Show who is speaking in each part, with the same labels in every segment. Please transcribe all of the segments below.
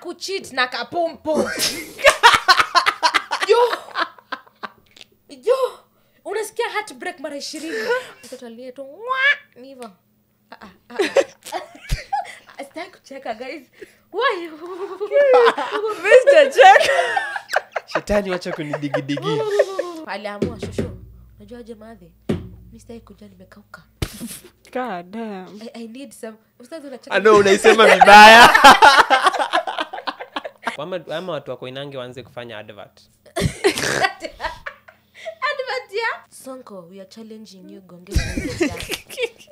Speaker 1: kucheat na kapumpo. Yo unasikia heartbreak mara 20. Mtoto aliyeto ni hivyo. Sitaki kucheka guys. Why?
Speaker 2: Mr. Check.
Speaker 3: Shetani wacha kunidigidigi.
Speaker 1: Aliamua shosho. Unajua je madhe? Mimi sitaki kuja nimekauka.
Speaker 2: God damn.
Speaker 1: I need some. Ustazi unacheka.
Speaker 3: Ano unaisema vibaya. Ama watu wako Inange waanze kufanya advert.
Speaker 1: Sonko, we are challenging you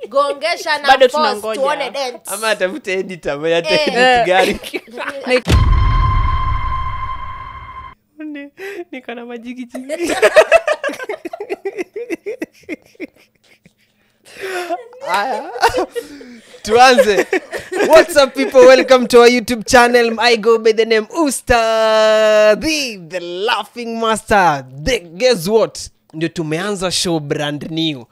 Speaker 1: gongesha na
Speaker 2: bado
Speaker 1: force
Speaker 2: tunangoja.
Speaker 1: tuone dance.
Speaker 3: Ama atafute editor mwenye edit gari. Niko na majigi chini. Tuanze. What's up people, welcome to our YouTube channel. I go by the name Usta the laughing master. Guess what? Ndio tumeanza show brand new.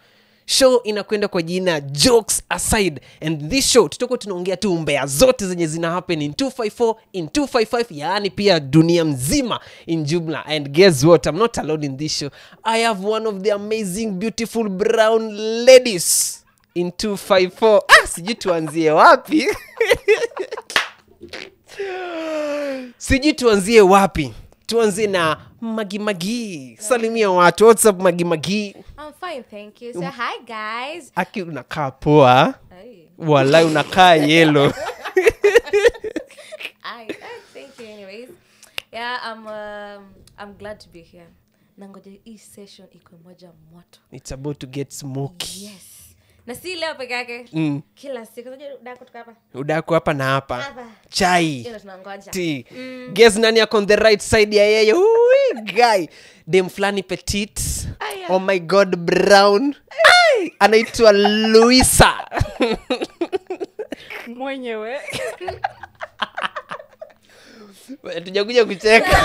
Speaker 3: Show inakwenda kwa jina Jokes Aside, and this show tutako tunaongea tu mbea zote zenye zina happen in 254 in 255, yaani pia dunia mzima in jumla. And guess what, I'm not alone in this show. I have one of the amazing beautiful brown ladies in 254. Sijui tuanzie wapi. Sijui tuanzie wapi. Tuanzie na Magi. Salimia watu. What's up Magi?
Speaker 1: I'm fine, thank you. Say hi guys.
Speaker 3: Aki unakaa poa.
Speaker 1: Hey.
Speaker 3: Walai unakaa yellow.
Speaker 1: Thank you anyways. Yeah, I'm glad to be here. Nangoja hii session iko moja moto.
Speaker 3: It's about to get smoky.
Speaker 1: Yes. Na si leo peke yake. Kila siku unajua udako tuka hapa.
Speaker 3: Udako hapa na hapa.
Speaker 1: Hapa.
Speaker 3: Chai.
Speaker 1: Ndio tunangoja.
Speaker 3: Tea. Guess nani yako on the right side ya yeye? Ui guy. Dem flani petite. Oh my god, brown. Anaitwa Luisa.
Speaker 2: Mwenyewe.
Speaker 3: Tujakuja kucheka.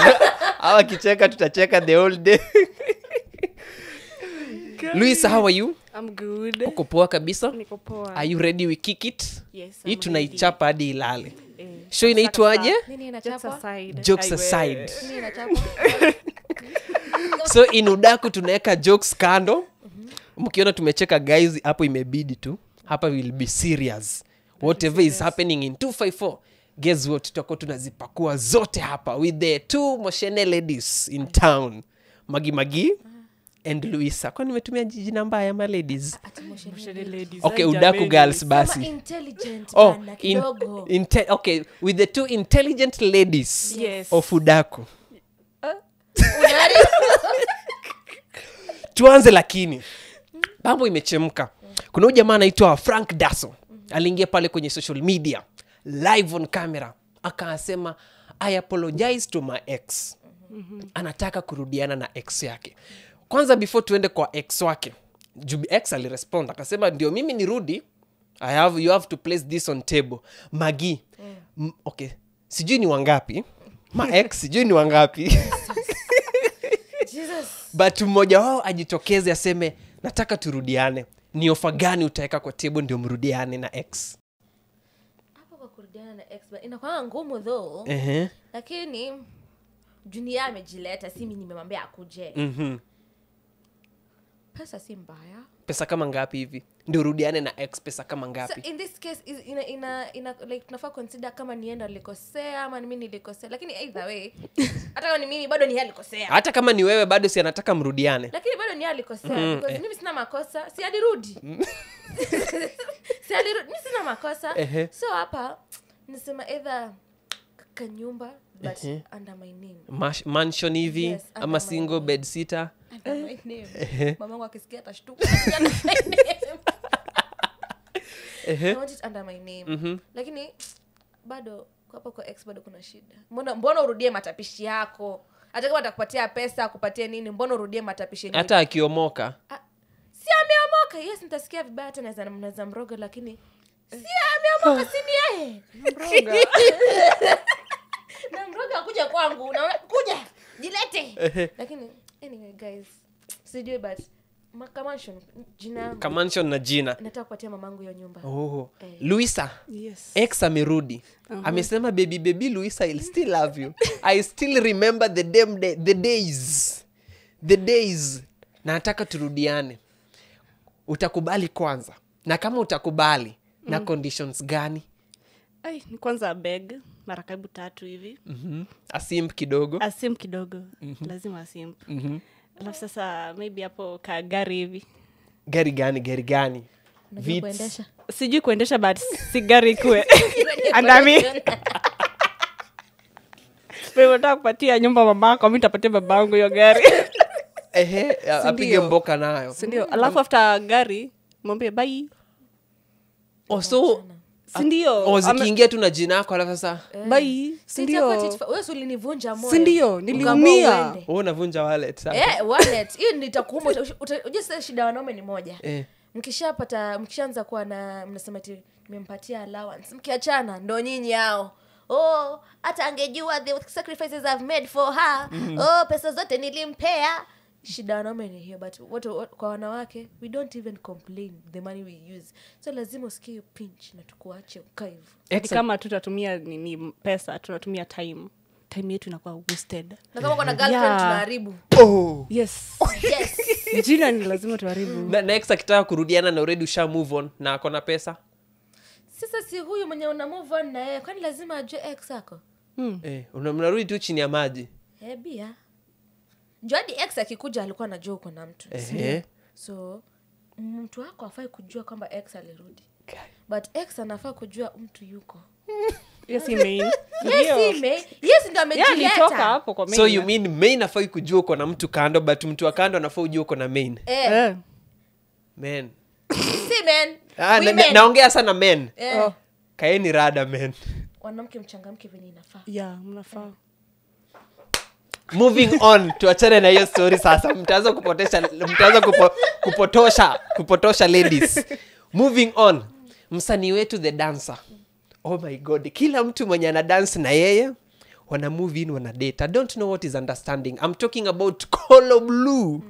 Speaker 3: Hawa kicheka tutacheka the whole day. Luisa, how are you?
Speaker 2: I'm good.
Speaker 3: Uko poa kabisa?
Speaker 2: Niko poa.
Speaker 3: Are you ready we kick it?
Speaker 2: Yes.
Speaker 3: Hii tunaichapa hadi ilale.
Speaker 2: Eh.
Speaker 3: Show inaitwaje?
Speaker 1: Nini
Speaker 2: Jokes
Speaker 1: inachapa?
Speaker 2: aside.
Speaker 3: Jokes aside.
Speaker 1: Nini inachapa?
Speaker 3: So in udaku tunaweka jokes kando. Mkiona tumecheka guys, hapo imebidi tu. Hapa will be serious. Whatever is happening in 254. Guess what? Tutakuwa tunazipakua zote hapa with the two Moshene ladies in town. Magi and Luisa. Kwa nimetumia jina mbaya ma ladies?
Speaker 2: Moshene ladies.
Speaker 3: Okay,
Speaker 2: Ay,
Speaker 3: udaku
Speaker 2: jameni.
Speaker 3: girls
Speaker 1: Kama
Speaker 3: basi.
Speaker 1: intelligent
Speaker 3: Oh,
Speaker 1: bana kidogo.
Speaker 3: okay, with the two intelligent ladies
Speaker 2: Yes.
Speaker 3: of udaku. Tuanze lakini. Mambo imechemka. Kuna huyu jamaa anaitwa Frank Dasso. Aliingia pale kwenye social media live on camera. Akasema I apologize to my ex. Anataka kurudiana na ex yake. Kwanza before tuende kwa ex wake, Jubi ex alirespond akasema ndio mimi nirudi, you have to place this on table. Magi. Okay. Sijui ni wangapi. Ma ex sijui ni wangapi.
Speaker 1: Jesus.
Speaker 3: But mmoja wao ajitokeze aseme nataka turudiane. Ni ofa gani utaweka kwa table ndio mrudiane na ex?
Speaker 1: Hapo kwa kurudiana na ex inakuwa ngumu though. Lakini Junior amejileta, si mimi nimemwambia akuje. Pesa si mbaya.
Speaker 3: Pesa kama ngapi hivi? Ndio rudiane na ex, pesa kama ngapi?
Speaker 1: So in this case ina like tunafaa consider kama nienda nilikosea ama mimi nilikosea. Lakini either way, hata kama ni mimi bado ni yeye alikosea.
Speaker 3: Hata kama ni wewe bado si anataka mrudiane.
Speaker 1: Lakini bado ni yeye alikosea because mimi sina makosa, si alirudi. Si alirudi, mimi sina makosa. So hapa nisema either kanyumba but under my name.
Speaker 3: Mansion hivi,
Speaker 1: Yes,
Speaker 3: ama single bed sitter.
Speaker 1: Under my name. Mamangu akisikia atashtuka. I want it under my name. Lakini bado hapa kwa ex bado kuna shida. Mbona urudie matapishi yako? Hata kama atakupatia pesa, akupatie nini, mbona urudie matapishi yako?
Speaker 3: Hata akiomoka.
Speaker 1: Si ameomoka. Yes, nitasikia vibaya hata naweza mroga, lakini si ameomoka, si ni yeye. Mroga. Na mroga kuja kwangu, unaona kuja. Jilete. Lakini anyway guys, sijui but Makamanshon jina yangu.
Speaker 3: Kamanshon na jina.
Speaker 1: Nataka kupatia mamangu hiyo nyumba.
Speaker 3: Luisa.
Speaker 2: Yes.
Speaker 3: Ex amerudi. Amesema baby Luisa, I'll still love you. I still remember the days. Na nataka turudiane. Utakubali kwanza. Na kama utakubali, na conditions gani?
Speaker 2: Ai, ni kwanza beg mara karibu 3 hivi.
Speaker 3: Asimp kidogo.
Speaker 2: Lazima asimp. Alafu sasa maybe hapo ka gari hivi.
Speaker 3: Gari gani?
Speaker 1: Unajua kuendesha?
Speaker 2: Sijui kuendesha but si gari kwe. Andami. Wewe unataka kupatia nyumba mamako, mimi nitapatia babangu hiyo gari.
Speaker 3: Apige mboka nayo.
Speaker 2: Sindio? Alafu after gari mwambie bye.
Speaker 3: So
Speaker 2: Sindio?
Speaker 3: Zikiingia tu na jina yako alafu sasa
Speaker 2: Bye. Sindio?
Speaker 1: Wewe ulinivunja moyo.
Speaker 2: Sindio? Niliumia.
Speaker 3: wewe unavunja wallet sasa.
Speaker 1: Wallet. Hiyo nitakuuma. Unajua sasa shida wanaume ni moja. Mkishaanza kuwa na mnasema eti nimempatia allowance. Mkiachana ndo nyinyi hao. Hata angejua the sacrifices I've made for her. Pesa zote nilimpea. Shida wanaume ni hiyo, but kwa wanawake we don't even complain the money we use. So lazima usikie pinch na tukuache ukaivu.
Speaker 2: Kama tutatumia nini pesa, tunatumia time yetu inakuwa wasted.
Speaker 1: Na kama kuna girlfriend tunaharibu.
Speaker 2: Yes. Jina ni lazima tuharibu.
Speaker 3: Na ex akitaka kurudiana na already usha move on na akona pesa.
Speaker 1: Sasa si huyu mwenye una move on na yeye, kwani lazima ajue ex yako?
Speaker 3: Unarudi tu chini ya maji.
Speaker 1: Bia. Jadi ex akikuja alikuwa anajua uko na mtu. So mtu wako afai kujua kwamba ex alirudi. But ex anafaa kujua mtu yuko.
Speaker 2: Yes, main.
Speaker 1: Yes, ndio amejileta.
Speaker 2: Hapo kwa main.
Speaker 3: So you mean main afai kujua uko na mtu kando, but mtu wa kando anafaa kujua uko na main. Men.
Speaker 1: Si men.
Speaker 3: Naongea sana men. Kaeni rada men.
Speaker 1: Wanamke mchangamke venye inafaa.
Speaker 2: Mnafaa.
Speaker 3: Moving on, tuachane na hiyo story sasa. Mtaanza kupotosha ladies. Moving on. Msanii wetu the dancer. Oh my god, kila mtu mwenye ana dance na yeye wana move in, wana date. I don't know what is understanding. I'm talking about Colo Blue.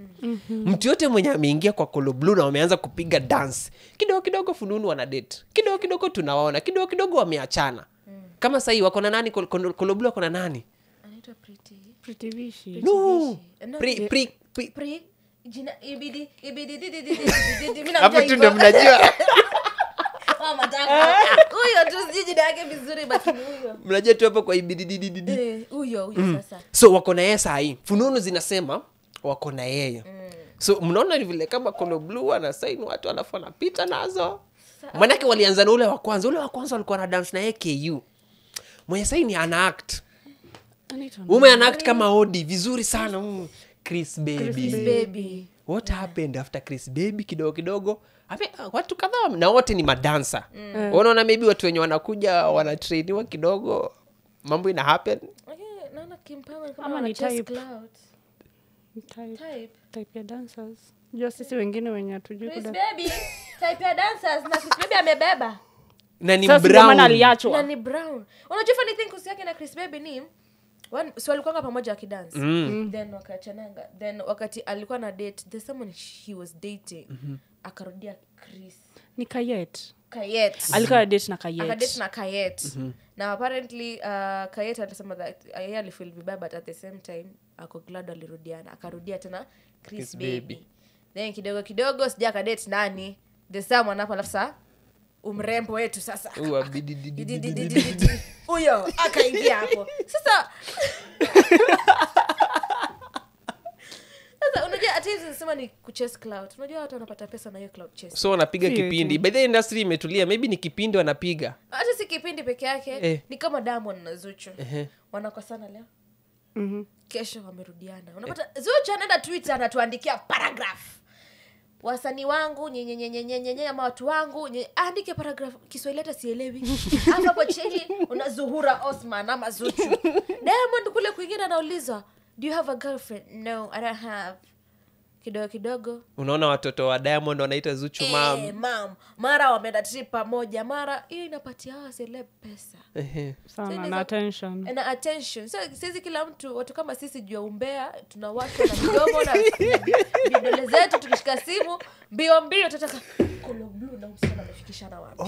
Speaker 3: Mtu yote mwenye ameingia kwa Colo Blue na wameanza kupiga dance, kidogo fununu wana date, kidogo tunawaona, kidogo wameachana. Kama sasa hivi wako na nani? Colo Blue wako na nani?
Speaker 1: Anaitwa
Speaker 2: Pretty Vishi.
Speaker 3: No.
Speaker 1: Jina ibidi.
Speaker 3: Hapo tu ndio mnajua.
Speaker 1: Mama taka. Huyo tu siji jina yake vizuri but huyo.
Speaker 3: Mnajua tu hapo kwa ibidi.
Speaker 1: Huyo sasa.
Speaker 3: So wako na yeye saa hii. Fununu zinasema wako na yeye. So mnaona vile kama Colo Blue ana sign watu alafu anapita nazo. Manake walianza na ule wa kwanza walikuwa na dance na yeye KU. Mwenye sign ni ana act. Ana act kama Odi vizuri sana. Chris Baby. What happened after Chris Baby? Kidogo watu kadhaa na wote ni madansa. Unaona maybe watu wenye wanakuja wanatrainiwa kidogo, mambo ina happen.
Speaker 1: Naona Kimpanga kama ni type
Speaker 2: ya dancers. Jua sisi wengine wenye hatujui
Speaker 1: Chris Baby type ya dancers, na Chris Baby amebeba
Speaker 3: na ni brown.
Speaker 1: Na ni brown. Unajua funny thing kuhusu yake na Chris Baby ni so walikuwa pamoja wakidance. Then wakaachananga. Then wakati alikuwa na date, there's someone he was dating. Akarudia Chris.
Speaker 2: Ni Kayet.
Speaker 1: Alikuwa
Speaker 2: na date na Kayet.
Speaker 1: Akadate na Kayet. Na apparently Kayet anasema that yeye alifeel vibaya, but at the same time ako glad alirudiana. Akarudia tena Chris Baby. Then kidogo sija akadate nani? The someone hapa alafu saa umrembo wetu sasa. Huyo akaingia hapo. Sasa unajua at least nasema ni kuchase cloud. Unajua watu wanapata pesa na hiyo cloud chase.
Speaker 3: So wanapiga kipindi. By the industry imetulia, maybe ni kipindi wanapiga.
Speaker 1: Hata si kipindi peke yake, ni kama Diamond na Zuchu. Wanakosana leo. Kesho wamerudiana. Unapata Zuchu anaenda Twitter anatuandikia paragraph. Wasanii wangu nyenye ama watu wangu andike paragraph Kiswahili hata sielewi. Hapo chini una Zuhura Osman ama Zuchu. Diamond kule kwingine anauliza, do you have a girlfriend? No, I don't have. kidogo
Speaker 3: unaona watoto wa Diamond wanaita Zuchu mam.
Speaker 1: Mara wameenda trip pamoja, mara hiyo inapatia hawa celeb pesa
Speaker 2: sana na attention
Speaker 1: na attention. So sisi kila mtu, watu kama sisi jua umbea, tuna watu na midomo na vidole zetu, tukishika simu mbio tutataka Kolo Blue na msichana amefikishana wapi.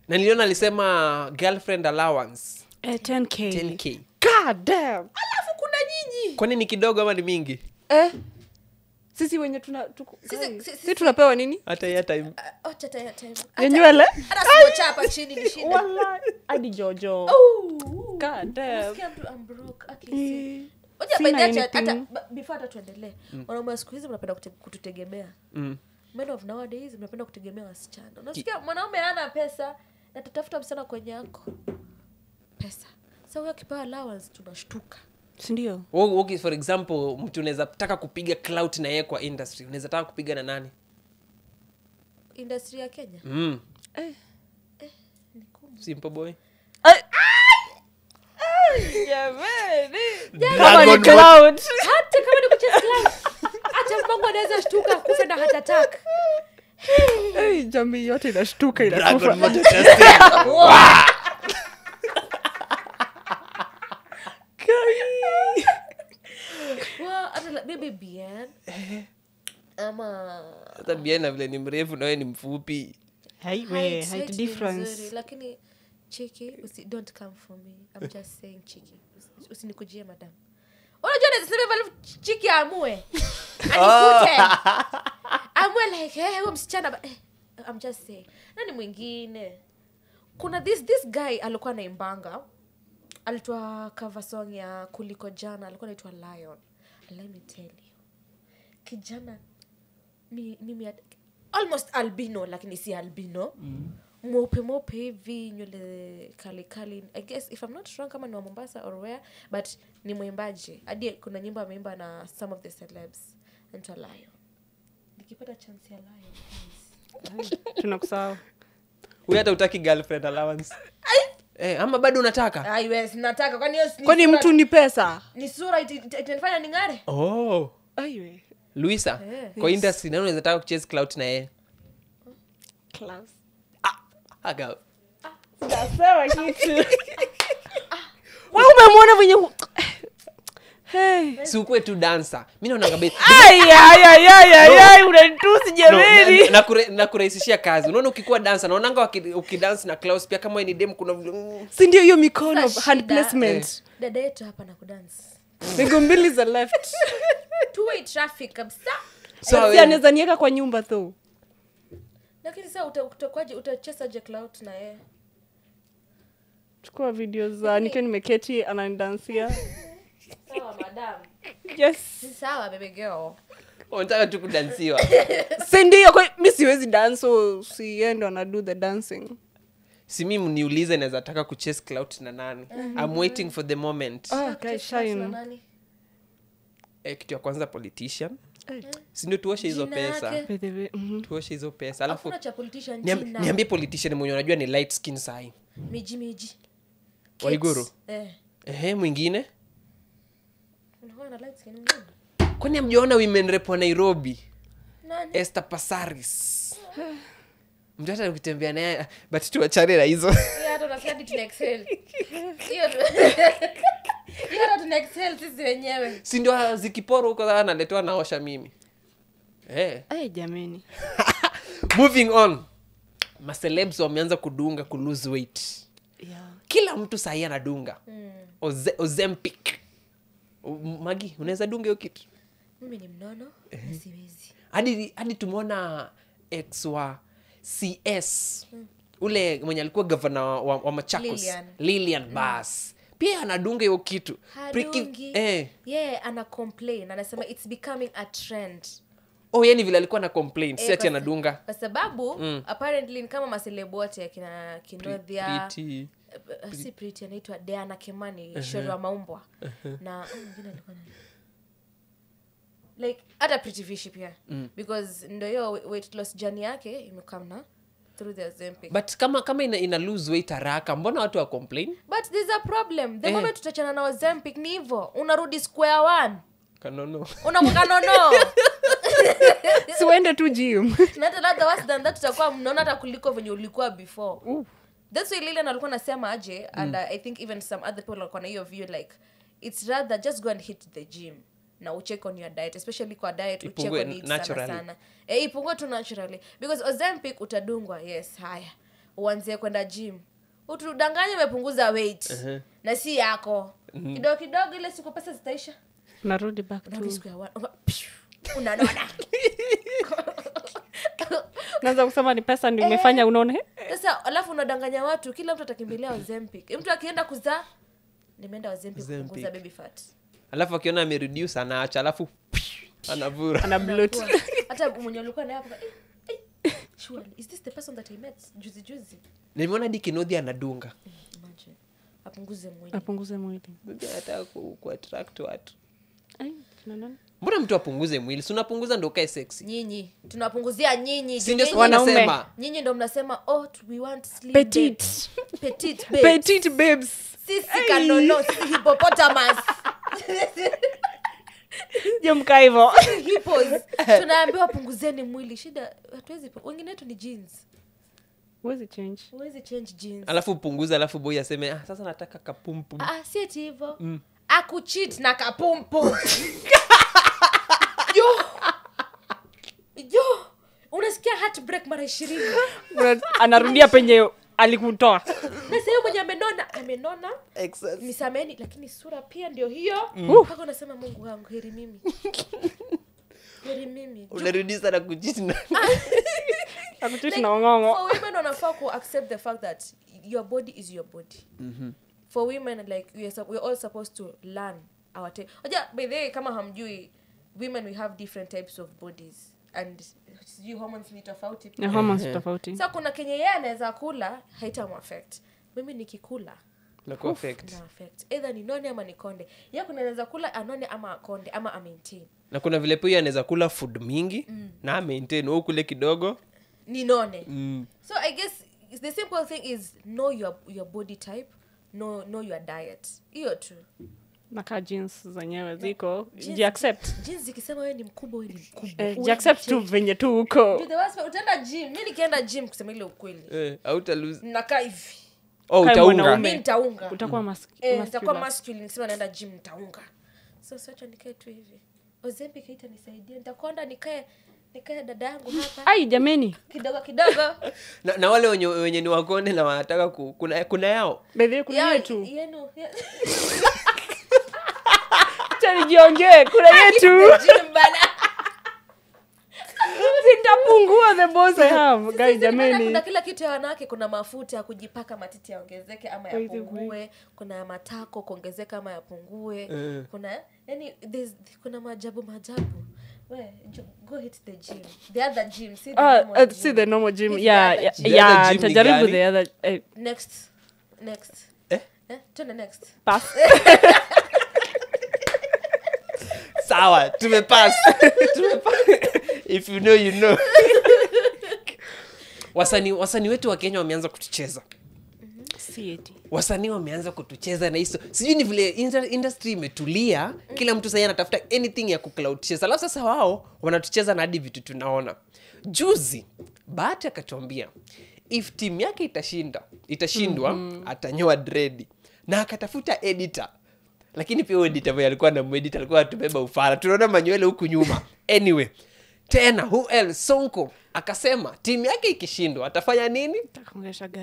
Speaker 3: Na niliona alisema girlfriend allowance
Speaker 2: 10k. God damn.
Speaker 1: Alafu kuna nyinyi,
Speaker 3: kwani ni kidogo ama ni mingi?
Speaker 2: Sisi wenye
Speaker 1: sisi
Speaker 2: tunapewa nini?
Speaker 3: Hata ya time.
Speaker 1: Acha time.
Speaker 2: Yenywele?
Speaker 1: Hata sio chapa chini ni shida.
Speaker 2: Wallahi hadi Jojo. God damn.
Speaker 1: I'm broke at least. Hata before hata tuendelee. Wanaume siku hizi mnapenda kututegemea. Men of nowadays mnapenda kutegemea wasichana. Unasikia mwanaume hana pesa na tatafuta msichana kwenye yako. Pesa. Sasa huyo kipawa allowance tunashtuka.
Speaker 2: Ndio.
Speaker 3: Okay, for example, mtu unaweza taka kupiga clout na yeye kwa industry. Unaweza taka kupiga na nani?
Speaker 1: Industry ya Kenya?
Speaker 3: Simple boy.
Speaker 2: Jamani.
Speaker 3: Dragon
Speaker 2: Cloud.
Speaker 1: Hata kama ni kucheza cloud. Acha mbango anaweza shtuka kufa na heart attack.
Speaker 2: Jamii yote inashtuka
Speaker 3: Dragon
Speaker 2: inakufa.
Speaker 1: Hata maybe Bien. Ama
Speaker 3: hata Bien vile ni mrefu na wewe ni mfupi.
Speaker 2: Height difference.
Speaker 1: Lakini Chiki, don't come for me. I'm just saying Chiki. Usinikujie madam. Unajua nasema vile Chiki amue. Anikute. Amue like wewe msichana I'm just saying. Nani mwingine? Kuna this guy alikuwa anaimbanga. Alitoa cover song ya Kuliko Jana, alikuwa anaitwa Lion. Let me tell you. Kijana mimi almost albino lakini si albino. Mweupe hivi, nywele kali. I guess if I'm not wrong kama ni wa Mombasa or where, but ni mwimbaji. Hadi kuna nyimbo ameimba na some of the celebs. Anaitwa Lion. Nikipata chance ya Lion.
Speaker 2: Tunakusahau.
Speaker 3: Wewe hata utaki girlfriend allowance. Ama bado unataka?
Speaker 1: Yes, nataka.
Speaker 2: Kwani mtu ni pesa?
Speaker 1: Ni sura itanifanya ningare?
Speaker 2: Aiwe.
Speaker 3: Luisa, kwa industry nani unaweza taka kuchase clout na yeye?
Speaker 2: Class.
Speaker 3: Aga.
Speaker 2: Nasema kitu. Wewe umemwona mwenye
Speaker 3: Si ukwe tu dancer. Mimi naona kabisa.
Speaker 2: Ai unanitusi jamani.
Speaker 3: Na kurahisishia kazi. Unaona ukikuwa dancer, naonanga ukidance na Klaus pia kama ni dem kuna
Speaker 2: si ndio hiyo mikono hand placement.
Speaker 1: Dada yetu hapa na kudance.
Speaker 2: Miguu mbili za left.
Speaker 1: Two-way traffic kabisa.
Speaker 2: So anaweza niweka kwa nyumba tu.
Speaker 1: Lakini sasa utakwaje utacheza je clout na yeye?
Speaker 2: Chukua video za nikiwa nimeketi ananidansia.
Speaker 1: Sawa madam.
Speaker 2: Yes.
Speaker 1: Sawa baby girl.
Speaker 3: Unataka tu kudansiwa.
Speaker 2: Si ndio kwa mimi siwezi dance so si yeye ndo ana do the dancing.
Speaker 3: Si mimi mniulize naweza taka kuchase clout na nani. I'm waiting for the moment.
Speaker 2: Guys shine.
Speaker 3: Kitu ya kwanza politician. Si ndio tuoshe hizo pesa. Tuoshe hizo pesa. Alafu
Speaker 1: kuna cha politician
Speaker 3: jina. Niambie politician mwenye unajua ni light skin sai.
Speaker 1: Miji.
Speaker 3: Waiguru. Mwingine?
Speaker 1: Unaona light skin mwingine?
Speaker 3: Kwani hamjaona women rep wa Nairobi?
Speaker 1: Nani?
Speaker 3: Esther Passaris. Mtata ukitembea naye but tuachane na hizo.
Speaker 1: Hata unasikia tuna excel. Hiyo tuna excel sisi wenyewe.
Speaker 3: Si ndio zikiporo huko sana naletwa naosha mimi.
Speaker 2: Jamani.
Speaker 3: Moving on. Ma celebs wameanza kudunga ku lose weight. Kila mtu sahi anadunga. Ozempic. Magi, unaweza dunga hiyo kitu?
Speaker 1: Mimi ni mnono, siwezi.
Speaker 3: Hadi tumeona ex wa CS. Ule mwenye alikuwa governor wa Machakos. Lilian Bass. Pia anadunga hiyo kitu.
Speaker 1: Ana complain, anasema it's becoming a trend.
Speaker 3: Yani vile alikuwa na complain, si ati anadunga.
Speaker 1: Kwa sababu apparently kama maselebo wote akina Kinodhia, si Pretty anaitwa Diana Kimani, Shori wa Maumbwa. Na mwingine alikuwa nani? Like hata Pretty Fish pia. Because ndio hiyo weight loss journey yake imekamna through the Ozempic.
Speaker 3: But kama ina lose weight haraka, mbona watu wa complain?
Speaker 1: But there's a problem. The moment tutachana na Ozempic ni hivyo, unarudi square one.
Speaker 3: Kanono.
Speaker 1: Unamkanono.
Speaker 2: Siwende tu gym.
Speaker 1: Na hata worse than that tutakuwa mnaona hata kuliko venye ulikuwa before. That's why Lilian alikuwa nasema aje and I think even some other people walikuwa na hiyo view like it's rather just go and hit the gym na ucheck on your diet, especially kwa diet ucheck on it sana. Ipungue tu naturally because Ozempic utadungwa, yes, haya uanze kwenda gym utudanganye umepunguza weight na si yako kidogo kidogo, ile siku pesa zitaisha,
Speaker 2: narudi back to
Speaker 1: unanona.
Speaker 2: Naanza kusema ni pesa ndio umefanya unaone.
Speaker 1: Sasa alafu unadanganya watu, kila mtu atakimbilia Ozempic. Mtu akienda kuzaa nimeenda Ozempic kupunguza baby fat.
Speaker 3: Alafu akiona amereduce anaacha, alafu anavura.
Speaker 2: Ana bloat.
Speaker 1: Hata mwenye alikuwa naye hapo, sure, is this the person that I met juzi?
Speaker 3: Nimeona Dikinodhi anadunga.
Speaker 1: Imagine. Apunguze mwili.
Speaker 3: Bibi anataka ku attract watu.
Speaker 2: Ai, tunaona.
Speaker 3: Mbona mtu apunguze mwili? Si unapunguza ndio kae sexy.
Speaker 1: Nyinyi, tunapunguzia nyinyi.
Speaker 3: Si ndio wanasema.
Speaker 1: Nyinyi ndio mnasema, "Oh, we want slim
Speaker 2: petite.
Speaker 1: Petite babes."
Speaker 2: Petite babes.
Speaker 1: Sisi kanono, sisi hippopotamus.
Speaker 2: Jomka hivyo.
Speaker 1: Hippos. Tunaambiwa punguzeni mwili. Shida hatuwezi, wengine wetu ni jeans.
Speaker 2: Huwezi change
Speaker 1: jeans.
Speaker 3: Alafu punguza, alafu boy aseme, sasa nataka kapumpu.
Speaker 1: Si eti hivyo. Akucheat na kapumpu. Yo. Unasikia heartbreak mara 20.
Speaker 2: Anarudia penye alikutoa.
Speaker 1: Na sasa mwenye amenona.
Speaker 3: Excess.
Speaker 1: Nisameni, lakini sura pia ndio hiyo. Mpaka unasema Mungu wangu, heri mimi.
Speaker 3: Unarudi sana kucheat na.
Speaker 2: Akucheat na ngongo.
Speaker 1: For women wanafaa ku accept the fact that your body is your body. For women, like we're all supposed to learn our by the way, kama hamjui, women we have different types of bodies and hormones ni tofauti.
Speaker 2: Hormones tofauti.
Speaker 1: So kuna kenye yeye anaweza kula haitamuaffect. Mimi nikikula
Speaker 3: na affect.
Speaker 1: Either ni none ama ni konde. Yeye kuna anaweza kula anone ama konde ama maintain.
Speaker 3: Na kuna vile pia anaweza kula food mingi na maintain au kule kidogo
Speaker 1: ni none. So I guess the simple thing is know your body type, know your diet. Hiyo tu.
Speaker 2: Naka jeans zenyewe ziko accept.
Speaker 1: Jeans zikisema wewe ni mkubwa, wewe ni mkubwa.
Speaker 2: Accept tu venye tu uko.
Speaker 1: Utaenda gym. Mimi nikienda gym kusema ile ukweli.
Speaker 3: Hauta lose.
Speaker 1: Nakaa hivi.
Speaker 3: Utaunga.
Speaker 1: Mimi nitaunga.
Speaker 2: Utakuwa masculine.
Speaker 1: Nitakuwa masculine nikisema naenda gym nitaunga. So acha nikae tu hivi. Ozempic itanisaidia. Nitakwenda nikae dada yangu hapa.
Speaker 2: Ai jameni.
Speaker 1: Kidogo.
Speaker 3: Na wale wenye ni wakonde na wanataka kuna yao.
Speaker 2: Bebe kuna yetu.
Speaker 1: Yenu.
Speaker 2: Tani jiongee kuna yetu. Sitapungua the boss I have. Guys jameni.
Speaker 1: Kuna kila kitu ya wanawake, kuna mafuta ya kujipaka matiti yaongezeke ama yapungue, kuna ya matako kuongezeka ama yapungue. Kuna maajabu. Go hit the gym. The other gym.
Speaker 2: See the normal gym. Yeah. Tajaribu the other.
Speaker 1: Next. Turn the next.
Speaker 2: Pass.
Speaker 3: Sawa, tumepass. If you know, you know. Wasanii wetu wa Kenya wameanza kutucheza. Wasanii wameanza kutucheza na hizo. Sijui ni vile industry imetulia, kila mtu sasa anatafuta anything ya kucloud chase. Alafu sasa wao wanatucheza na hadi vitu tunaona. Juzi Bahati akatuambia if team yake itashindwa atanyoa dread. Na akatafuta editor. Lakini pia editor ambaye alikuwa na edit alikuwa atubeba ufara. Tunaona manywele huku nyuma. Anyway, tena who else? Sonko akasema timu yake ikishindwa atafanya nini?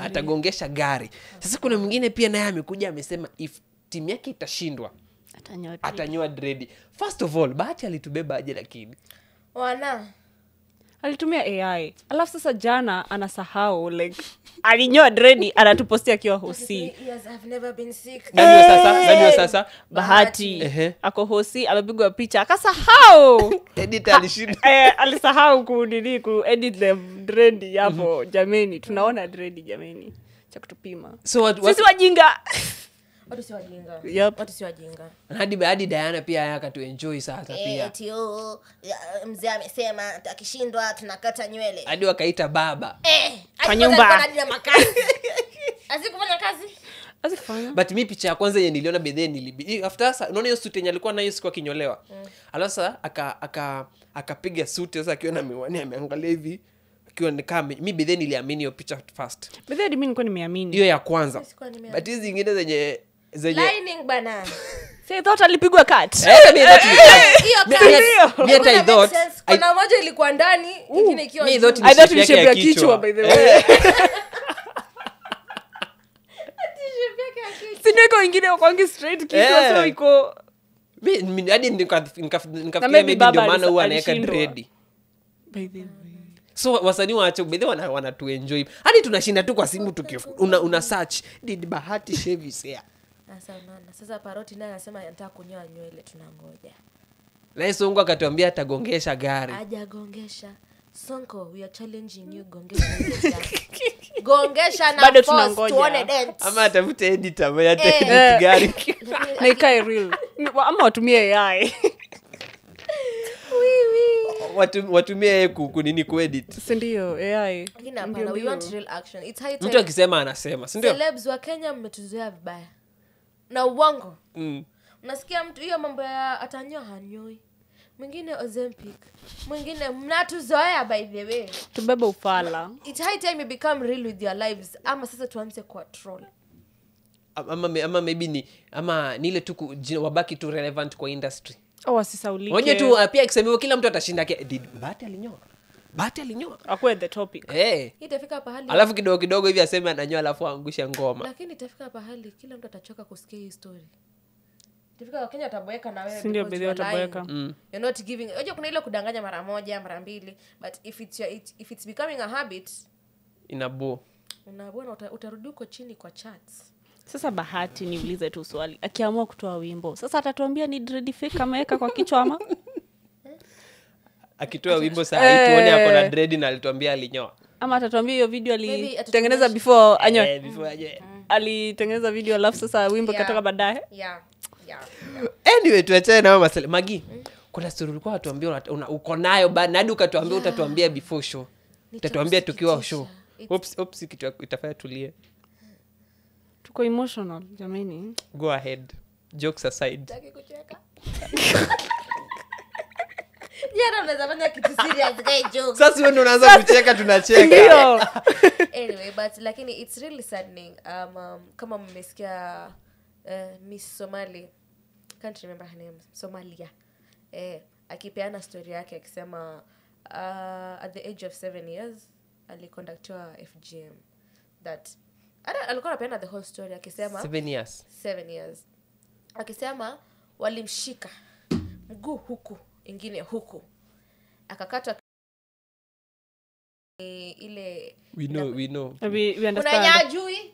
Speaker 3: Atagongesha gari. Sasa kuna mwingine pia naye amekuja amesema if timu yake itashindwa atanyoa dread. First of all, Bahati alitubeba aje lakini?
Speaker 2: Alitumia AI. Alafu sasa jana anasahau like alinyoa dread anatupostia akiwa hosi.
Speaker 1: Yes, I've never been sick.
Speaker 3: Nani sasa?
Speaker 2: Bahati. Ako hosi amepigwa picha akasahau.
Speaker 3: Editor alishinda.
Speaker 2: Alisahau ku-edit the dread hapo. Jameni, tunaona dread jameni. Cha kutupima. Sisi wajinga.
Speaker 1: Watu si wajinga.
Speaker 2: Yep.
Speaker 1: Watu si wajinga.
Speaker 3: Hadi Diana pia akatuenjoy sasa pia.
Speaker 1: Mzee amesema akishindwa tunakata nywele.
Speaker 3: Hadi wakaita baba.
Speaker 2: Kwa nyumba.
Speaker 1: Asikufanya kazi.
Speaker 2: Asifanya.
Speaker 3: But mi picha ya kwanza yenye niliona bedhe nilibi after sasa unaona hiyo suit yenye alikuwa nayo siku akinyolewa. Alafu sasa akapiga suit sasa akiwa na miwani ameangalia hivi akiwa ni kama mi bedhe niliamini hiyo picha first.
Speaker 2: Bedhe mimi nilikuwa nimeamini.
Speaker 3: Hiyo ya kwanza. But hizi zingine zenye
Speaker 1: lining bana.
Speaker 2: Say thought alipigwa cut.
Speaker 3: I thought
Speaker 1: kuna moja ilikuwa ndani nyingine ikiwa
Speaker 3: I thought
Speaker 2: ni shape ya kichwa by the way. Sino iko ingine kwa straight kichwa so iko
Speaker 3: mimi hadi nikafikiria maybe ndio maana huwa anaweka dread.
Speaker 2: By the way.
Speaker 3: So wasanii waache bedhe wana tu enjoy. Hadi tunashinda tu kwa simu una search did Bahati shave his hair.
Speaker 1: Sasa Paroti naye anasema anataka kunyoa nywele tunangoja.
Speaker 3: Na Sonko akatuambia atagongesha gari.
Speaker 1: Hajagongesha. Sonko, we are challenging you gongesha. Gongesha na
Speaker 2: bado
Speaker 1: force
Speaker 2: tunangoja.
Speaker 1: tuone dance.
Speaker 3: Ama atafute editor mwenye edit gari.
Speaker 2: Na ikae real. Ama watumie AI.
Speaker 3: Watumie yeye kunini kuedit.
Speaker 2: Si ndio AI.
Speaker 1: Lakini hapana, we want real action. It's high time.
Speaker 3: Mtu akisema anasema, si ndio?
Speaker 1: Celebs wa Kenya mmetuzoea vibaya. Na uongo. Unasikia mtu hiyo mambo ya atanyoa hanyoi. Mwingine Ozempic. Mwingine mnatuzoea by the way.
Speaker 2: Tubebe ufala.
Speaker 1: It's high time you become real with your lives. Ama sasa tuanze kwa troll.
Speaker 3: Ama maybe ni ile tu wabaki tu relevant kwa industry.
Speaker 2: Wasisaulike.
Speaker 3: Wenye tu pia ikisema kila mtu atashinda Bahati alinyoa.
Speaker 2: Akwe the topic.
Speaker 1: Itafika pahali.
Speaker 3: Alafu kidogo hivi aseme ananyoa alafu angusha ngoma.
Speaker 1: Lakini itafika pahali kila mtu atachoka kusikia hii story. Itafika Wakenya wataboeka na wewe.
Speaker 2: Ndio bedhi wataboeka.
Speaker 1: You're not giving. Unajua kuna ile kudanganya mara moja, mara mbili, but if it's becoming a habit,
Speaker 3: inabo.
Speaker 1: Unaona utarudi uko chini kwa charts.
Speaker 2: Sasa Bahati niulize tu swali. Akiamua kutoa wimbo, sasa atatuambia ni dread fake ameweka kwa kichwa ama?
Speaker 3: Akitoa wimbo saa tuone ako na dread na alituambia alinyoa.
Speaker 2: Ama atatuambia hiyo video alitengeneza before anyoe.
Speaker 3: Before anyoe.
Speaker 2: Alitengeneza video alafu sasa wimbo katoka baadaye.
Speaker 1: Yeah.
Speaker 3: Anyway, tuachane na maswali. Magi, kuna story ulikuwa watuambia uko nayo bado hadi ukatuambia utatuambia before show. Utatuambia tukiwa show. Oops kitu itafanya tulie.
Speaker 2: Tuko emotional jamani.
Speaker 3: Go ahead. Jokes aside.
Speaker 1: Taki kucheka. Jana unaweza fanya kitu serious guy joke.
Speaker 3: Sasa wewe unaanza kucheka tunacheka.
Speaker 1: Anyway, but lakini it's really saddening. Kama mmesikia Miss Somali, can't remember her name, Somalia. Akipeana story yake akisema at the age of 7 years aliconductiwa FGM that alikuwa anapeana the whole story akisema 7 years akisema walimshika mguu huku ingine huku akakatwa ile
Speaker 3: we know
Speaker 2: we understand.
Speaker 1: Unanyajui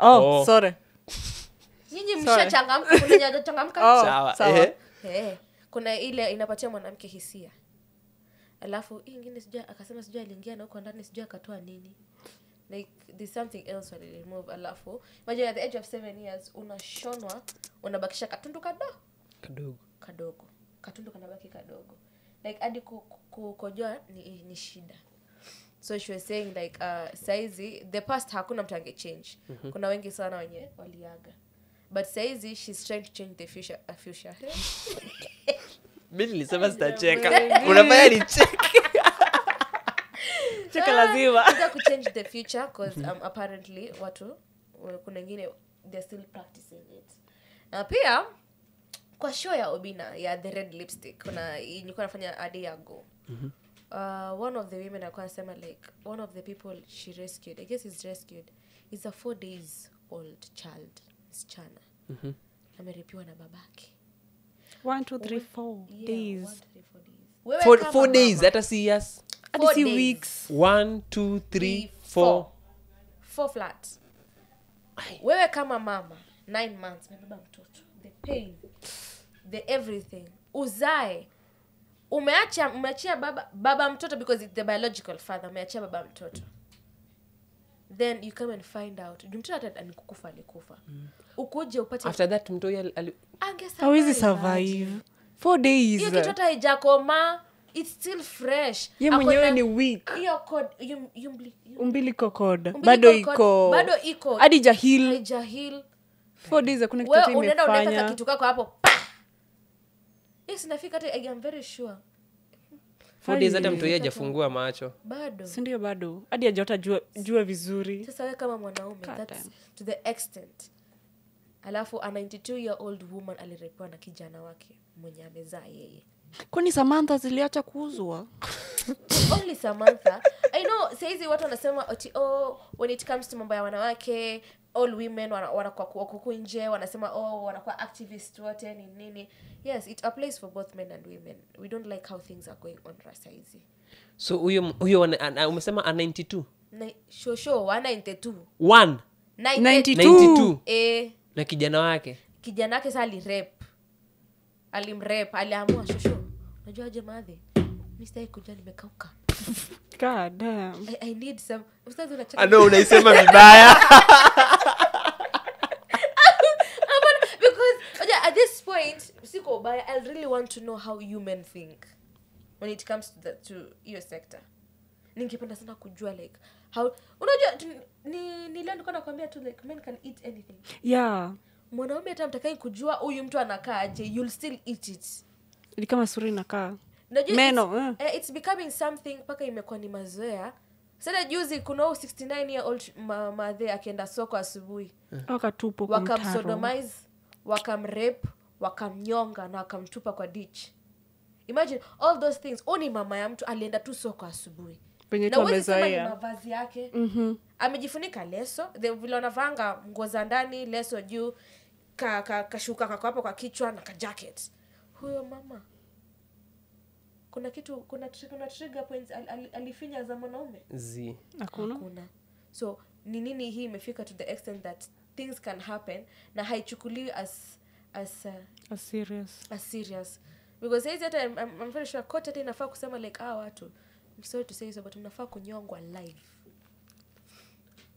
Speaker 2: sorry
Speaker 1: nyinyi mshachangamka kunanyachangamka
Speaker 3: sawa
Speaker 1: kuna ile inapatia mwanamke hisia alafu hii nyingine sijua akasema sijua aliingia na huko ndani sijua akatoa nini like there's something else wali remove alafu imagine at the age of 7 years unashonwa unabakisha katundu kadogo katundu kanabaki kadogo like hadi kukojoa ni shida. So she was saying like saizi the past hakuna mtu ange change. Kuna wengi sana wenye waliaga but saizi she's trying to change the future.
Speaker 3: Mimi nilisema sitacheka unafanya ni cheke
Speaker 2: cheka lazima
Speaker 1: ndio ku change the future because apparently watu kuna wengine they're still practicing it. Na pia kwa show ya Obina ya The Red Lipstick kuna nilikuwa nafanya a day ago. One of the women alikuwa anasema like one of the people she rescued, I guess is rescued, is a 4 days old child, msichana. Amerepiwa na babake.
Speaker 2: 1 2 3 4 days.
Speaker 3: 4 days hata si years.
Speaker 2: Hata si weeks.
Speaker 3: 1 2 3 4
Speaker 1: flat. Wewe kama mama 9 months umebeba mtoto. The pain, the everything. Uzae. Umeachia baba mtoto because it's the biological father. Umeachia baba mtoto. Then you come and find out. Mtoto hata alikufa. Ukuje upate
Speaker 3: after that mtoto
Speaker 2: how is he survive 4 days.
Speaker 1: Hiyo kitu hata haijakoma. It's still fresh.
Speaker 2: Yeye mwenyewe ni weak.
Speaker 1: Hiyo code
Speaker 2: umbilical code bado iko
Speaker 1: hadi
Speaker 2: jahil 4 days hakuna kitu
Speaker 1: wewe unaenda unaweka
Speaker 2: imefanya
Speaker 1: kitu kako hapo yes nafika hata I am very sure
Speaker 3: 4 days hata mtu yeye hajafungua macho
Speaker 1: bado
Speaker 2: si ndio bado hadi hajota jua vizuri
Speaker 1: sasa wewe kama mwanaume that's to the extent alafu a 92 year old woman alirepewa na kijana wake mwenye amezaa yeye
Speaker 2: kwani Samantha ziliacha kuuzwa
Speaker 1: only Samantha I know saizi watu wanasema ati when it comes to mambo ya wanawake all women wanakuwa wako nje wanasema wanakuwa activist wote nini yes it applies for both men and women we don't like how things are going on saizi
Speaker 3: so huyo umesema 92
Speaker 1: shosho 192
Speaker 2: 92
Speaker 3: na kijana wake
Speaker 1: sasa alimrep aliamua shosho unajua aje madhe mimi sitaki kujua nimekauka
Speaker 2: god damn
Speaker 1: I need some ustazi unacheka
Speaker 3: I know unaisema vibaya
Speaker 1: because at this point siko baya I really want to know how you men think when it comes to your sector ningependa sana kujua like how unajua nilio niko nakwambia tu like men can eat anything
Speaker 2: yeah
Speaker 1: mwanaume hata mtakai kujua huyu mtu anakaa aje you'll still eat it
Speaker 2: ni kama sura inakaa
Speaker 1: meno it's becoming something paka imekuwa ni mazoea sasa juzi kuna 69 year old madhe akienda soko asubuhi
Speaker 2: wakatupo kwa mtaro
Speaker 1: wakamsodomize wakamrape wakamnyonga na wakamtupa kwa ditch imagine all those things ni mama ya mtu alienda tu soko asubuhi
Speaker 2: penye tu amezoea
Speaker 1: mavazi yake amejifunika leso vile wanavanga nguo za ndani leso juu kashuka kako hapo kwa kichwa na ka jacket huyo mama kuna kitu kuna trigger points alifinya za mwanaume hakuna so ni nini hii imefika to the extent that things can happen na haichukuliwi as serious because hizi hata I'm very sure court hata inafaa kusema like watu I'm sorry to say so but mnafaa kunyongwa live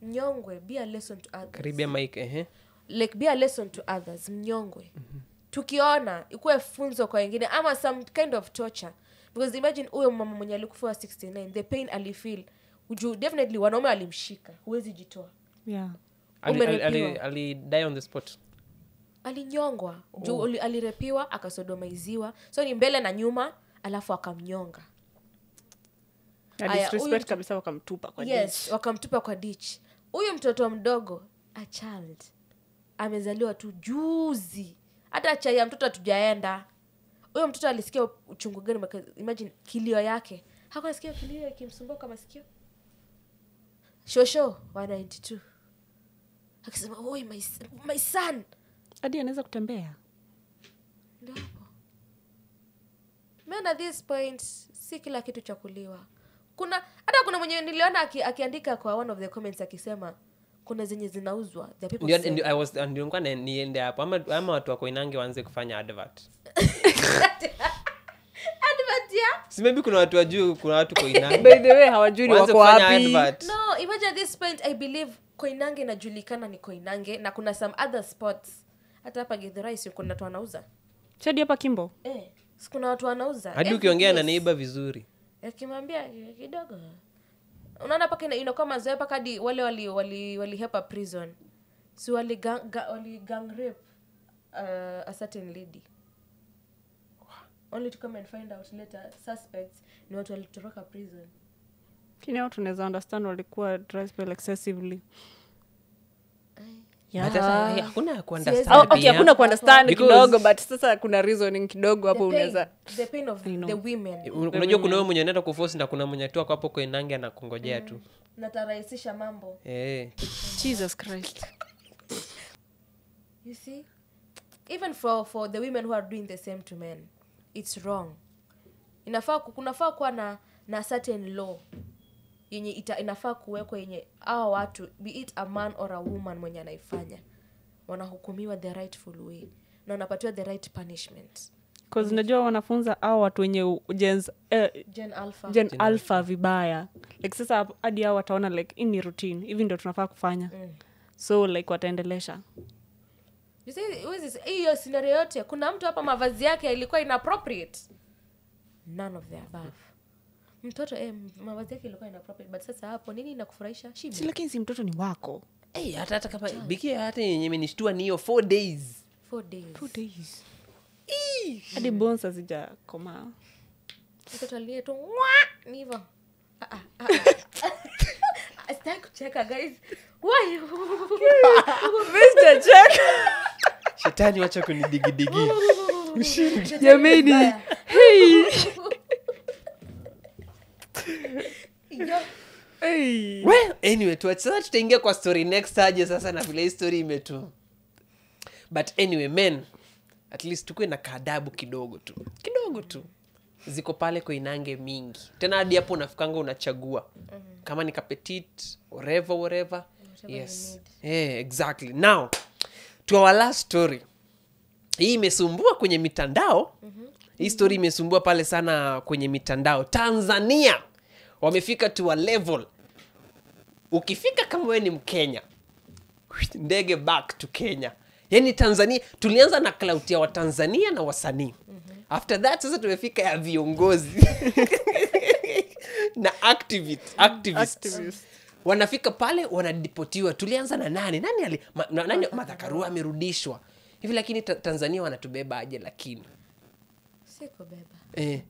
Speaker 1: nyongwe be a lesson to others
Speaker 3: karibia mic
Speaker 1: like be a lesson to others mnyongwe tukiona ikuwe funzo kwa wengine ama some kind of torture because imagine huyo mama mwenye alikufa 69 the pain alifeel definitely wanaume alimshika huwezi jitoa
Speaker 2: yeah
Speaker 3: ali die on the spot
Speaker 1: alinyongwa alirepiwa akasodomaiziwa so ni mbele na nyuma alafu akamnyonga
Speaker 2: disrespect kabisa wakamtupa kwa ditch
Speaker 1: wakamtupa kwa ditch huyu mtoto mdogo a child amezaliwa tu juzi hata chai ya mtoto hatujaenda huyo mtoto alisikia uchungu gani imagine kilio yake hakusikia kilio ikimsumbua kama sikio shosho 192 akisema my son
Speaker 2: hadi anaweza kutembea
Speaker 1: ndio hapo at this point si kila kitu cha kuliwa kuna mwenye niliona akiandika kwa one of the comments akisema kuna zenye zinauzwa
Speaker 3: ndio niende hapo ama watu wako inange waanze kufanya advert si maybe kuna watu wajuu kuna watu kwa inange
Speaker 2: by the way hawajui wako wapi
Speaker 1: no imagine at this point I believe Koinange inajulikana ni Koinange na kuna some other spots hata hapa Githurai kuna watu wanauza
Speaker 2: chadi hapa Kimbo
Speaker 1: kuna watu wanauza
Speaker 3: hadi ukiongea na neighbor vizuri
Speaker 1: akimwambia kidogo unaona paka inakuwa mazoea paka hadi wale walihepa prison si wali gang rape a certain lady only to come and find out later suspects ni watu walitoroka prison
Speaker 2: kini watu tunaweza understand walikuwa dry spell excessively
Speaker 3: hakuna kuunderstand
Speaker 2: kidogo but sasa kuna reasoning kidogo hapo unaweza
Speaker 1: the pain of the women
Speaker 3: unajua kuna wewe mwenye anaenda kuforce na kuna mwenye atoa hapo kwa inange anakungojea tu
Speaker 1: natarahisisha mambo
Speaker 2: Jesus Christ
Speaker 1: you see even for the women who are doing the same to men it's wrong kunafaa kuwa na certain law yenye inafaa kuwekwa yenye hao watu be it a man or a woman mwenye anaifanya wanahukumiwa the rightful way na wanapatiwa the right punishment
Speaker 2: because unajua wanafunza hao watu wenye gen alpha vibaya like sasa hadi hao wataona like hii ni routine hivi ndio tunafaa kufanya so like wataendelesha
Speaker 1: you see hiyo scenario yote kuna mtu hapa mavazi yake ilikuwa inappropriate none of the above mtoto mavazi yake ilikuwa inappropriate but sasa hapo nini inakufurahisha
Speaker 2: si lakini si mtoto ni wako
Speaker 3: hata kama biki hata yenye imenishtua ni hiyo 4 days.
Speaker 1: 4 days.
Speaker 2: Hadi bones hazija koma.
Speaker 1: Italia tu ni hivyo. Sitaki kucheka guys. Why?
Speaker 2: Mr. Check.
Speaker 3: Shetani wacha kunidigidigi.
Speaker 2: Jamani. Hey. Hey.
Speaker 3: Well, anyway, tutaingia kwa story next aje sasa na vile story imetu. But anyway, men, at least tukue na kadabu kidogo tu. Ziko pale kwa inange mingi. Tena hadi hapo unafikanga unachagua. Kama ni kapetit, whatever. Yes. Exactly. Now, to our last story. Hii imesumbua kwenye mitandao. Hii story imesumbua pale sana kwenye mitandao. Tanzania wamefika to a level. Ukifika kama wewe ni Mkenya, ndege back to Kenya. Yaani Tanzania tulianza na clout ya Watanzania na wasanii. After that sasa tumefika ya viongozi na activists. Wanafika pale wanadipotiwa. Tulianza na nani Martha Karua amerudishwa hivi, lakini Tanzania wanatubeba aje? Lakini
Speaker 1: siko beba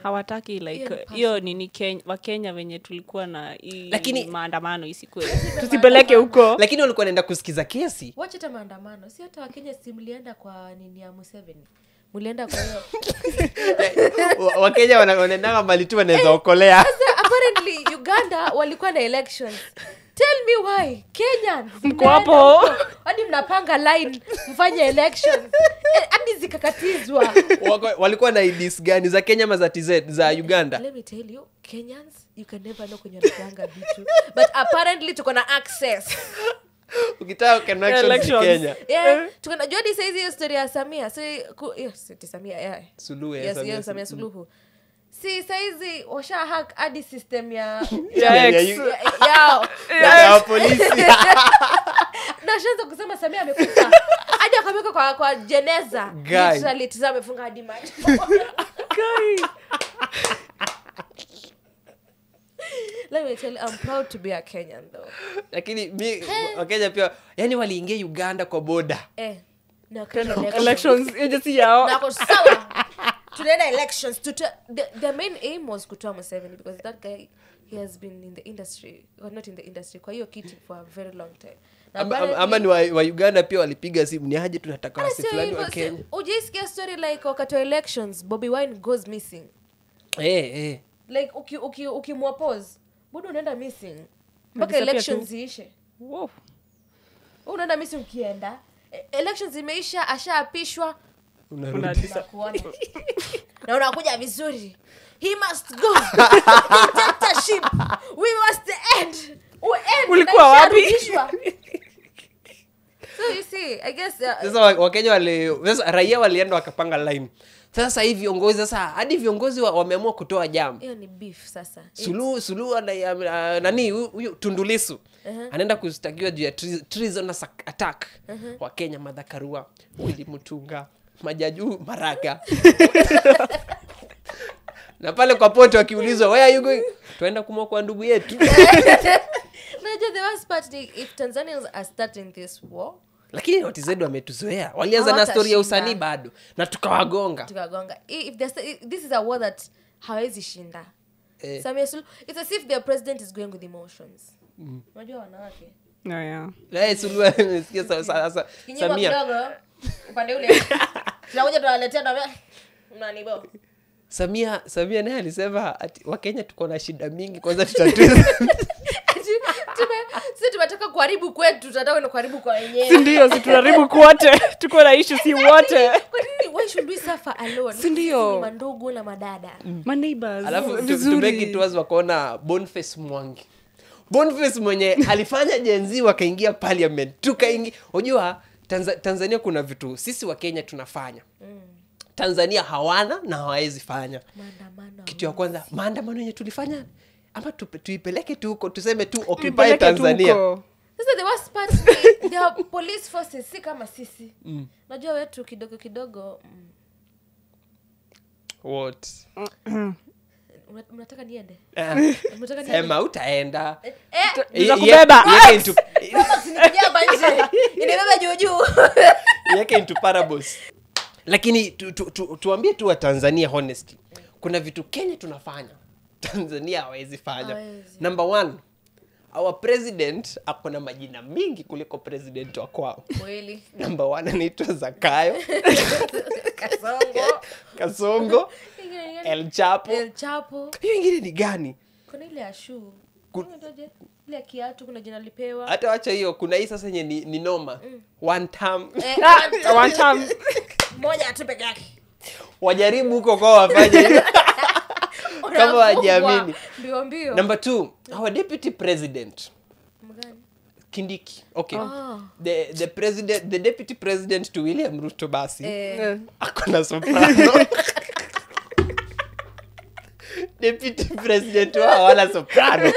Speaker 2: hawataki like hiyo nini Wakenya wenye tulikuwa na hii maandamano isikwe tusipeleke huko,
Speaker 3: lakini walikuwa wanaenda kusikiza kesi.
Speaker 1: Wacha hata maandamano, si hata Wakenya simulienda kwa nini ya Museveni, mulienda kwa hiyo
Speaker 3: Wakenya wanaenda mali tu wanaweza okolea.
Speaker 1: Sasa apparently Uganda walikuwa na elections. Tell me why Kenyans
Speaker 2: mko hapo
Speaker 1: hadi mnapanga line mfanye elections hadi zikakatizwa.
Speaker 3: Walikuwa na IDs gani za Kenya ama za TZ za Uganda?
Speaker 1: Let me tell you, Kenyans you can never know kwenye wanapanga vitu, but apparently tuko na access.
Speaker 3: Ukitaka connections Kenya.
Speaker 1: Tunajua hadi saizi hiyo story ya Samia. So Samia
Speaker 3: Suluhu
Speaker 1: ya Samia Suluhu. Si saizi washa hack hadi system ya
Speaker 3: ya polisi.
Speaker 1: Na shanza kusema Samia amekufa. Hadi akamweka kwa jeneza. Literally amefunga hadi macho. Let me tell you, I'm proud to be a Kenyan though.
Speaker 3: Lakini Wakenya pia yani waliingia Uganda kwa border.
Speaker 1: Na
Speaker 2: elections agency yao.
Speaker 1: Na kwa sawa. Tunaenda elections. The main aim was kutoa Museveni because that guy, he has been in the industry, or not in the industry, kwa hiyo kiti for a very long time.
Speaker 3: Ama ni wa Uganda pia walipiga simu, ni aje tunataka wasi fulani wa Kenya.
Speaker 1: Ujisikia story like wakati wa elections Bobby Wine goes missing. Like ukimwapose budu unaenda missing mpaka elections ziishe.
Speaker 2: Wow.
Speaker 1: Unaenda missing ukienda elections zimeisha, ashaapishwa,
Speaker 3: unarudi
Speaker 1: kuona na unakuja vizuri. He must go. Dictatorship. We must end.
Speaker 2: Ulikuwa wapi?
Speaker 1: So you see, I guess
Speaker 3: sasa Wakenya sasa raia walienda wakapanga line. Sasa hivi viongozi hadi viongozi wameamua kutoa jamu.
Speaker 1: Hiyo ni beef sasa.
Speaker 3: Suluhu nani huyu Tundu Lissu anaenda kustakiwa juu ya treasonous attack. Wakenya Martha Karua, Willy Mutunga, Majaju Maraga. Na pale kwa poto wakiulizwa where are you going? Tuenda kumwoa kwa ndugu yetu.
Speaker 1: Najua the worst part if Tanzanians are starting this war.
Speaker 3: Lakini watizedu wametuzoea. Walianza na story ya usanii bado na tukawagonga.
Speaker 1: If this is a war that hawezi shinda. Samia Suluhu, it's as if their president is going with emotions. Unajua wanawake?
Speaker 3: Suluhu amesikia sasa Samia.
Speaker 1: Kidogo upande ule. Tunakuja tunawaletea na unanibo.
Speaker 3: Samia naye alisema ati Wakenya tuko na shida mingi, kwanza tutatue.
Speaker 1: Sisi tumetoka kuharibu kwetu, tunataka kuharibu kwa wenyewe.
Speaker 2: Si ndio, si tunaharibu kwote. Tuko na issue si wote.
Speaker 1: Kwa nini why should we suffer alone?
Speaker 2: Si ndio.
Speaker 1: Mandugu na madada.
Speaker 2: My neighbors.
Speaker 3: Alafu tubeki tuwazi wakaona Boniface Mwangi. Boniface mwenye alifanya jenzi wakaingia parliament. Tukaingia. Unajua Tanzania kuna vitu sisi wa Kenya tunafanya. Tanzania hawana na hawawezi fanya.
Speaker 1: Maandamano.
Speaker 3: Kitu ya kwanza, maandamano yenye tulifanya ama tuipeleke tu huko, tuseme tu occupy Tanzania.
Speaker 1: Sasa the worst part the police forces si kama sisi. Unajua wetu kidogo
Speaker 3: What?
Speaker 1: Unataka niende?
Speaker 3: Unataka niende? Sema utaenda.
Speaker 2: Nitakubeba.
Speaker 1: Usinijaba nje. Inabeba juu.
Speaker 3: Yake into parables. Lakini tuambie tu wa Tanzania honestly. Kuna vitu Kenya tunafanya. Tanzania hawezi fanya. Number 1, our president akona majina mingi kuliko president wa kwao.
Speaker 1: Kweli.
Speaker 3: Number 1 anaitwa Zakayo. Kasongo. El Chapo. Hiyo ingine ni gani?
Speaker 1: Kuna ile ya shoe. Ile kiatu kuna jina lipewa.
Speaker 3: Hata wacha hiyo, kuna hii sasa yenye ni noma. One time.
Speaker 2: One time.
Speaker 1: Moja tu peke yake.
Speaker 3: Wajaribu huko kwa wafanye. Kama wajiamini.
Speaker 1: Mbio.
Speaker 3: Number 2, our deputy president.
Speaker 1: Mgani?
Speaker 3: Kindiki. Okay. The deputy president to William Ruto basi. Akona soprano. Deputy president wala soprano.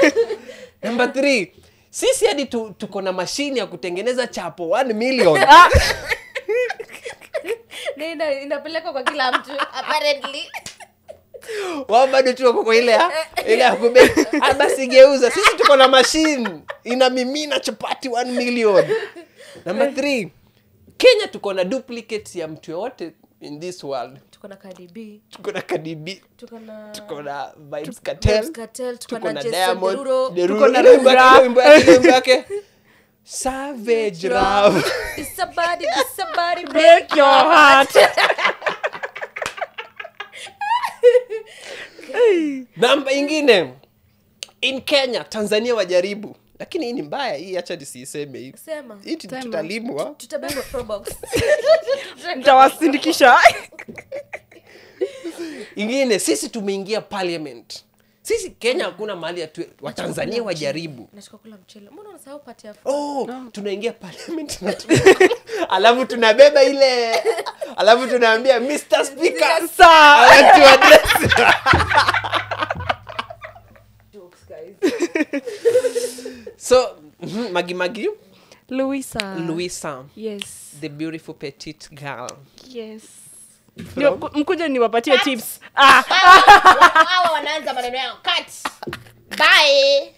Speaker 3: Number 3, sisi hadi tuko na mashine ya kutengeneza chapo 1 million.
Speaker 1: Inapelekwa kwa kila mtu apparently.
Speaker 3: Wao bado tu wako kwa ile ya kubeba. Basi geuza. Sisi tuko na machine inamimina chapati 1 million. Number 3, Kenya tuko na duplicates ya mtu yote in this world.
Speaker 1: Tuko na Cardi B.
Speaker 3: Tuko na Vybz
Speaker 1: Kartel, tuko na
Speaker 3: Diamond,
Speaker 2: tuko na
Speaker 3: wimbo yake Savage Love.
Speaker 1: It's somebody
Speaker 2: Break your heart.
Speaker 3: Namba ingine in Kenya, Tanzania wajaribu. Lakini hii ni mbaya, hii acha nisiseme hii.
Speaker 1: Sema.
Speaker 3: Hii tutalimwa.
Speaker 1: Tutabeba pro box.
Speaker 2: Nitawasindikisha.
Speaker 3: Ingine sisi tumeingia parliament. Sisi Kenya hakuna mahali wa Tanzania wajaribu.
Speaker 1: Nataka kula mchele. Mbona unasahau pati ya?
Speaker 3: Tunaingia parliament na alafu tunabeba ile alafu tunaambia Mr. Speaker sir, I want to address.
Speaker 1: Jokes guys.
Speaker 3: So, Magi
Speaker 2: Louisa. Yes.
Speaker 3: The beautiful petite girl.
Speaker 2: Yes. Mkuja niwapatie tips.
Speaker 1: Hawa wanaanza maneno yao. Cut. Bye.